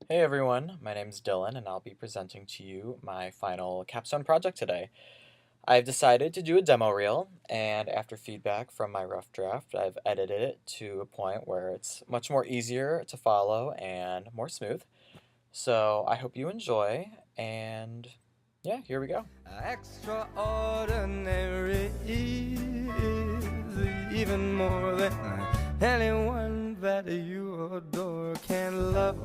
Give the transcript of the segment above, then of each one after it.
Hey everyone, my name's Dylan, and I'll be presenting to you my final capstone project today. I've decided to do a demo reel, and after feedback from my rough draft, I've edited it to a point where it's much more easier to follow and more smooth. So I hope you enjoy, and yeah, here we go. Extraordinary is even more than anyone that you adore can love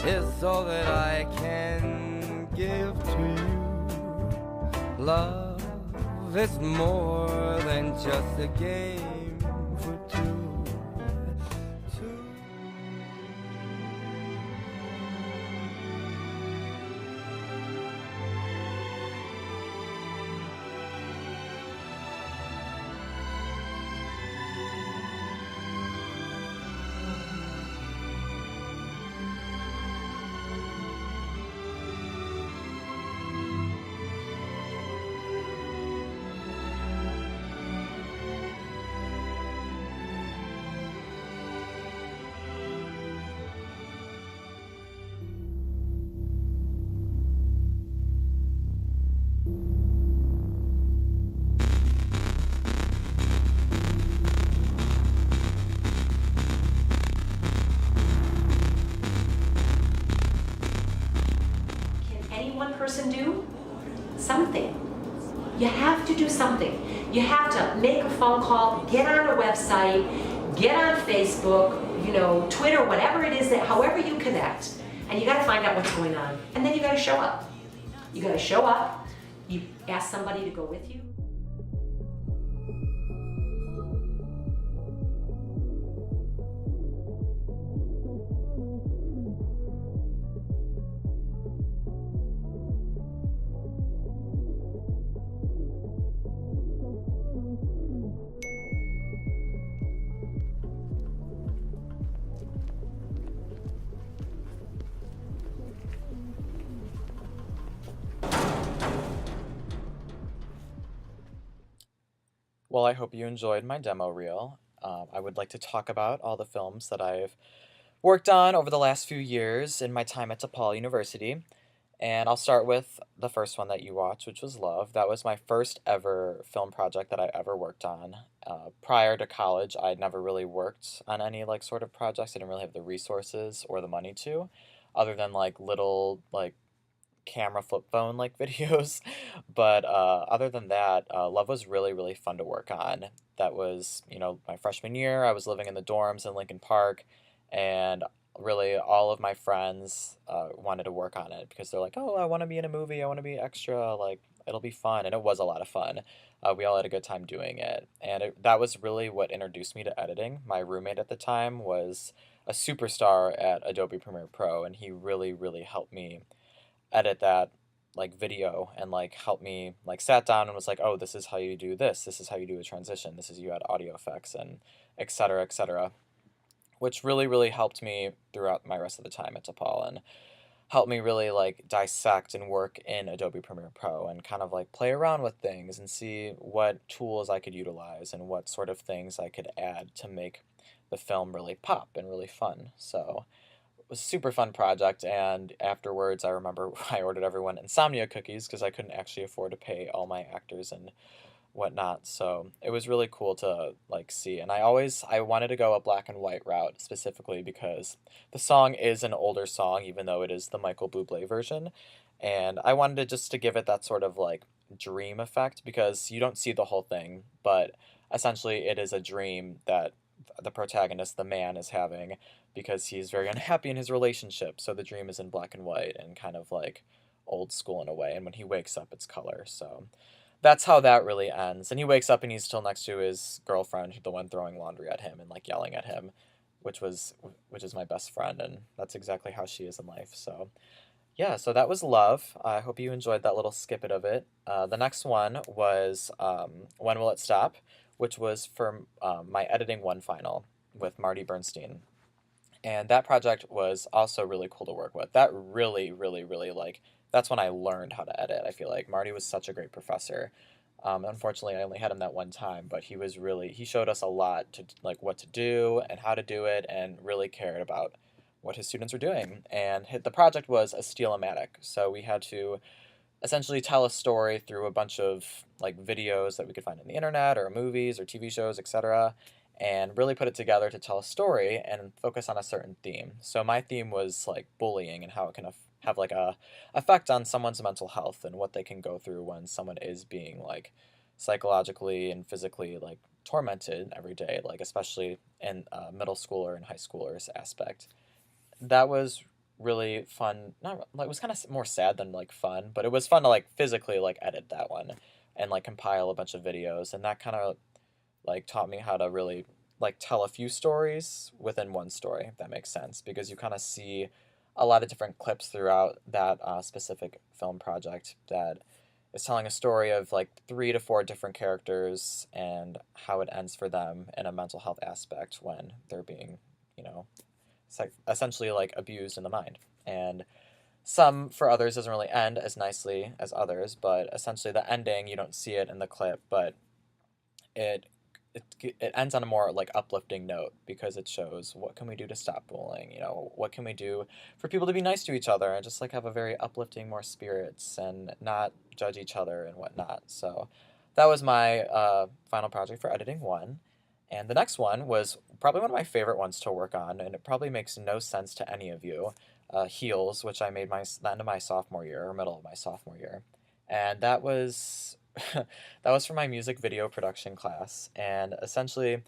is all that I can give to you. Love is more than just a game for two. Two. Can any one person do something? You have to do something. You have to make a phone call, get on a website, get on Facebook, Twitter, whatever it is that, however you connect, and you got to find out what's going on. And then you got to show up. You got to show up. You ask somebody to go with you. Well, I hope you enjoyed my demo reel. I would like to talk about all the films that I've worked on over the last few years in my time at DePaul University. And I'll start with the first one that you watched, which was Love. That was my first ever film project that I ever worked on. Prior to college, I'd never really worked on any like sort of projects. I didn't really have the resources or the money to, other than like little like camera flip phone like videos. But other than that, Love was really, really fun to work on. That was, my freshman year. I was living in the dorms in Lincoln Park, and really all of my friends wanted to work on it because they're like, oh, I want to be in a movie. I want to be extra. Like, it'll be fun. And it was a lot of fun. We all had a good time doing it. And that was really what introduced me to editing. My roommate at the time was a superstar at Adobe Premiere Pro, and he really, really helped me edit that like video and like help me like sat down and was like, oh, this is how you do this is how you do a transition, this is you add audio effects and etc etc, which really really helped me throughout my rest of the time at DePaul and helped me really like dissect and work in Adobe Premiere Pro and kind of like play around with things and see what tools I could utilize and what sort of things I could add to make the film really pop and really fun. So was a super fun project, and afterwards, I remember I ordered everyone Insomnia cookies because I couldn't actually afford to pay all my actors and whatnot. So it was really cool to like see, and I wanted to go a black and white route specifically because the song is an older song, even though it is the Michael Bublé version, and I wanted to just to give it that sort of like dream effect because you don't see the whole thing, but essentially it is a dream that the protagonist, the man, is having because he's very unhappy in his relationship. So the dream is in black and white and kind of like old school in a way. And when he wakes up, it's color. So that's how that really ends. And he wakes up and he's still next to his girlfriend, the one throwing laundry at him and like yelling at him, which is my best friend, and that's exactly how she is in life. So yeah, so that was Love. I hope you enjoyed that little snippet of it. The next one was When Will It Stop, which was for my editing one final with Marty Bernstein. And that project was also really cool to work with. That really, really, really like that's when I learned how to edit. I feel like Marty was such a great professor. Unfortunately, I only had him that one time, but he showed us a lot to like what to do and how to do it, and really cared about what his students were doing. And the project was a Steel-O-Matic. So we had to essentially tell a story through a bunch of like videos that we could find on the internet or movies or TV shows, etc., and really put it together to tell a story and focus on a certain theme. So my theme was like bullying and how it can have like a effect on someone's mental health and what they can go through when someone is being like psychologically and physically like tormented every day, like especially in middle schooler and high schoolers aspect. That was really fun. Not like, it was kind of more sad than like fun, but it was fun to like physically like edit that one and like compile a bunch of videos, and that kind of like taught me how to really like tell a few stories within one story, if that makes sense, because you kind of see a lot of different clips throughout that specific film project that is telling a story of like 3 to 4 different characters and how it ends for them in a mental health aspect when they're being, you know, essentially like abused in the mind. And some for others doesn't really end as nicely as others, but essentially the ending you don't see it in the clip, but it it ends on a more like uplifting note because it shows what can we do to stop bullying, you know, what can we do for people to be nice to each other and just like have a very uplifting more spirits and not judge each other and whatnot. So that was my final project for editing one. And the next one was probably one of my favorite ones to work on, and it probably makes no sense to any of you. Heels, which I made my the end of my sophomore year or middle of my sophomore year, and that was that was for my music video production class. And essentially,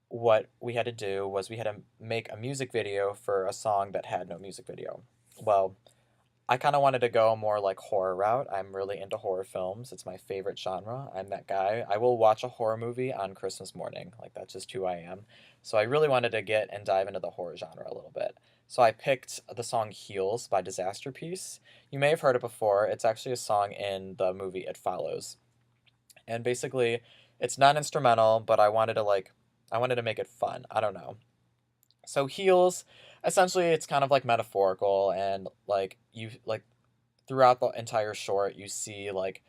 what we had to do was we had to make a music video for a song that had no music video. Well, I kind of wanted to go more like horror route. I'm really into horror films. It's my favorite genre. I'm that guy. I will watch a horror movie on Christmas morning. Like that's just who I am. So I really wanted to get and dive into the horror genre a little bit. So I picked the song Heels by Disaster Piece. You may have heard it before. It's actually a song in the movie It Follows. And basically, it's not instrumental, but I wanted to make it fun. I don't know. So heels, essentially, it's kind of like metaphorical, and like you like throughout the entire short, you see like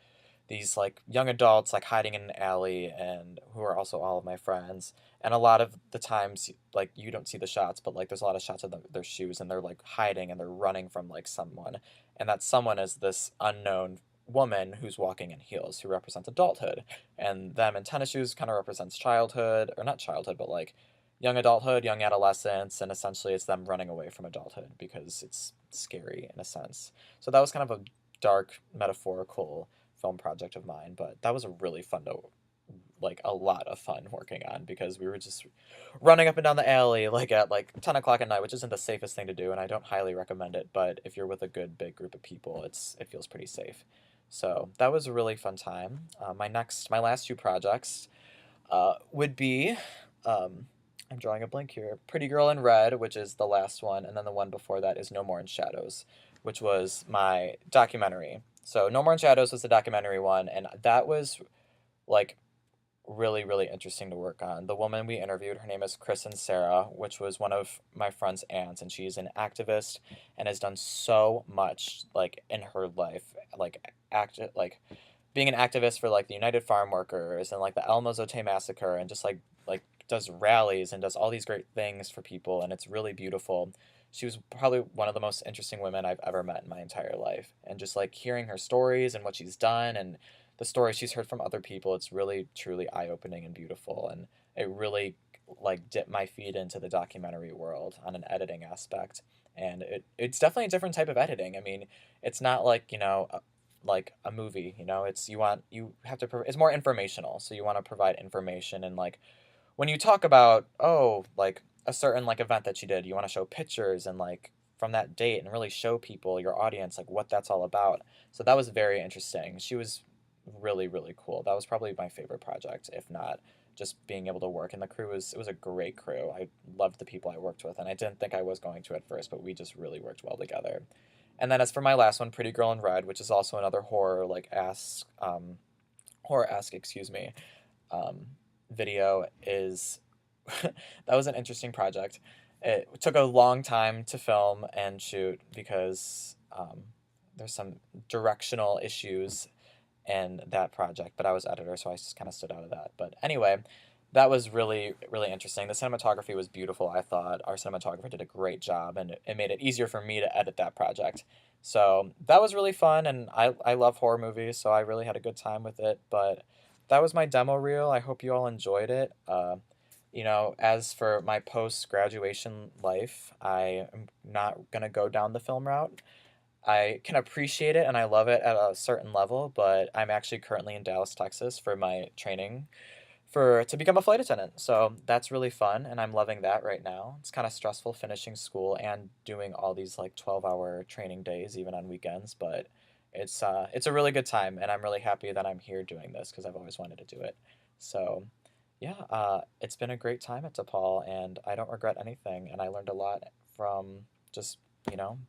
these like young adults like hiding in an alley, and who are also all of my friends. And a lot of the times, like you don't see the shots, but like there's a lot of shots of their shoes, and they're like hiding and they're running from like someone, and that someone is this unknown woman who's walking in heels who represents adulthood, and them in tennis shoes kind of represents childhood, or not childhood, but like young adulthood, young adolescence, and essentially it's them running away from adulthood because it's scary in a sense. So that was kind of a dark metaphorical film project of mine, but that was a really fun to like a lot of fun working on because we were just running up and down the alley like at like 10 o'clock at night, which isn't the safest thing to do, and I don't highly recommend it, but if you're with a good big group of people, it feels pretty safe. So that was a really fun time. My last two projects would be um, I'm drawing a blank here. Pretty Girl in Red, which is the last one, and then the one before that is No More in Shadows, which was my documentary. So No More in Shadows was the documentary one, and that was like really, really interesting to work on. The woman we interviewed, her name is Kristen Sarah, which was one of my friend's aunts, and she's an activist and has done so much like in her life, like like being an activist for like the United Farm Workers and like the Alamo Zote massacre, and just like does rallies and does all these great things for people, and it's really beautiful. She was probably one of the most interesting women I've ever met in my entire life, and just like hearing her stories and what she's done and the stories she's heard from other people, it's really truly eye-opening and beautiful, and it really like dipped my feet into the documentary world on an editing aspect. And it's definitely a different type of editing. I mean, it's not like, like a movie, it's you have to it's more informational, so you want to provide information. And like when you talk about, oh, like a certain like event that you did, you want to show pictures and like from that date and really show people, your audience, like what that's all about. So that was very interesting. She was really, really cool. That was probably my favorite project, if not just being able to work. And the crew was, it was a great crew. I loved the people I worked with, and I didn't think I was going to at first, but we just really worked well together. And then as for my last one, Pretty Girl in Red, which is also another horror-esque, excuse me, um, video, is that was an interesting project. It took a long time to film and shoot because there's some directional issues in that project, but I was editor, so I just kind of stood out of that. But anyway, that was really, really interesting. The cinematography was beautiful. I thought our cinematographer did a great job, and it made it easier for me to edit that project. So that was really fun, and I love horror movies, so I really had a good time with it. But that was my demo reel. I hope you all enjoyed it. As for my post graduation life, I am not gonna go down the film route. I can appreciate it and I love it at a certain level, but I'm actually currently in Dallas, Texas for my training for to become a flight attendant. So that's really fun and I'm loving that right now. It's kind of stressful finishing school and doing all these like 12-hour training days even on weekends, but it's a really good time and I'm really happy that I'm here doing this because I've always wanted to do it. So yeah, it's been a great time at DePaul and I don't regret anything and I learned a lot from just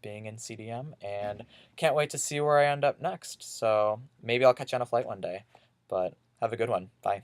being in CDM and can't wait to see where I end up next. So maybe I'll catch you on a flight one day. But have a good one. Bye.